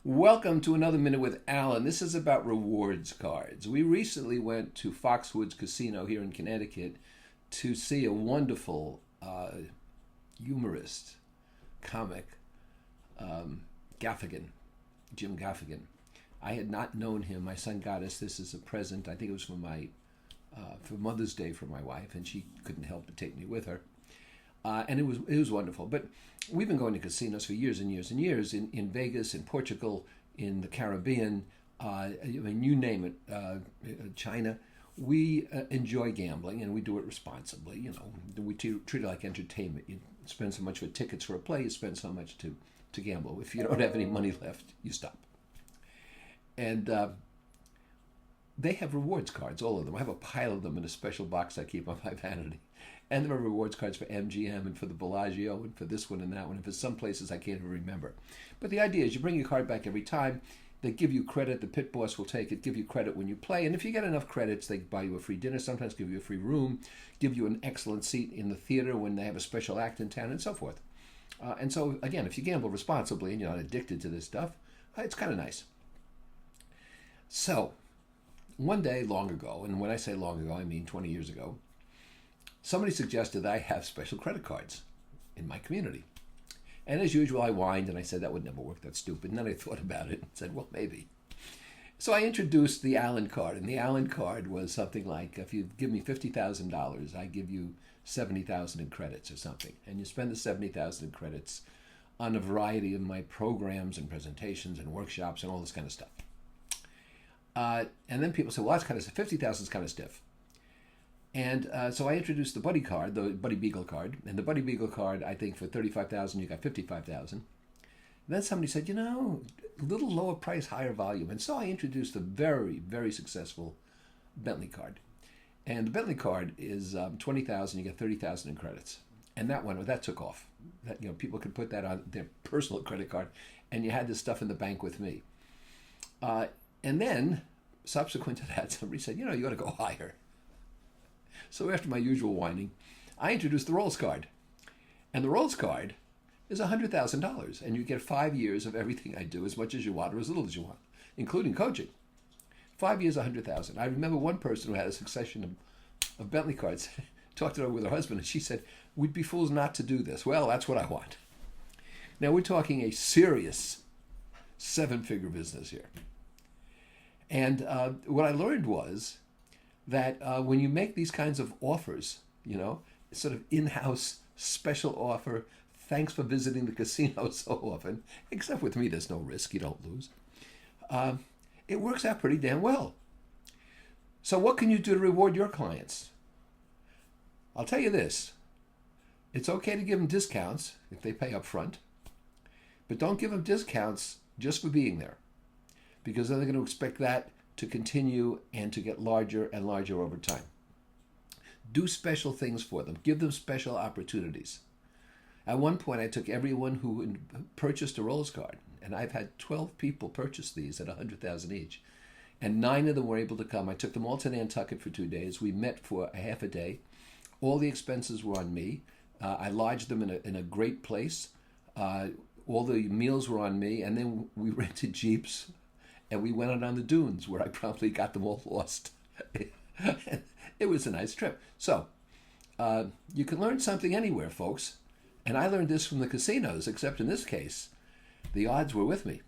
Welcome to another Minute with Alan. This is about rewards cards. We recently went to Foxwoods Casino here in Connecticut to see a wonderful humorist, comic, Gaffigan, Jim Gaffigan. I had not known him. My son got us this as a present. I think it was for Mother's Day for my wife, and she couldn't help but take me with her. And it was wonderful. But we've been going to casinos for years and years and years in Vegas, in Portugal, in the Caribbean, you name it, China. We enjoy gambling and we do it responsibly. We treat it like entertainment. You spend so much for tickets for a play, you spend so much to gamble. If you don't have any money left, you stop. And they have rewards cards, all of them. I have a pile of them in a special box I keep on my vanity. And there are rewards cards for MGM and for the Bellagio and for this one and that one and for some places I can't even remember. But the idea is you bring your card back every time. They give you credit. The pit boss will take it, give you credit when you play. And if you get enough credits, they buy you a free dinner, sometimes give you a free room, give you an excellent seat in the theater when they have a special act in town and so forth. And so, again, if you gamble responsibly and you're not addicted to this stuff, it's kind of nice. So, one day long ago, and when I say long ago, I mean 20 years ago, somebody suggested that I have special credit cards in my community. And as usual, I whined and I said that would never work, that's stupid. And then I thought about it and said, well, maybe. So I introduced the Allen card, and the Allen card was something like, if you give me $50,000, I give you 70,000 in credits or something. And you spend the 70,000 in credits on a variety of my programs and presentations and workshops and all this kind of stuff. And then people said, well, that's kind of 50,000 is kind of stiff. And so I introduced the Buddy card, the Buddy Beagle card. And the Buddy Beagle card, I think for 35,000, you got 55,000. Then somebody said, a little lower price, higher volume. And so I introduced the very, very successful Bentley card. And the Bentley card is 20,000, you get 30,000 in credits. And that took off. That, people could put that on their personal credit card. And you had this stuff in the bank with me. And then, subsequent to that, somebody said, you got to go higher. So after my usual whining, I introduced the Rolls card. And the Rolls card is $100,000. And you get 5 years of everything I do, as much as you want or as little as you want, including coaching. 5 years, $100,000. I remember one person who had a succession of Bentley cards, talked it over with her husband, and she said, we'd be fools not to do this. Well, that's what I want. Now, we're talking a serious 7-figure business here. And what I learned was that when you make these kinds of offers, sort of in-house special offer, thanks for visiting the casino so often, except with me, there's no risk, you don't lose. It works out pretty damn well. So what can you do to reward your clients? I'll tell you this. It's okay to give them discounts if they pay up front, but don't give them discounts just for being there, because then they're going to expect that to continue and to get larger and larger over time. Do special things for them. Give them special opportunities. At one point, I took everyone who purchased a Rolls card, and I've had 12 people purchase these at $100,000 each, and 9 of them were able to come. I took them all to Nantucket for 2 days. We met for a half a day. All the expenses were on me. I lodged them in a great place. All the meals were on me, and then we rented Jeeps. And we went out on the dunes where I promptly got them all lost. It was a nice trip. So, you can learn something anywhere, folks. And I learned this from the casinos, except in this case, the odds were with me.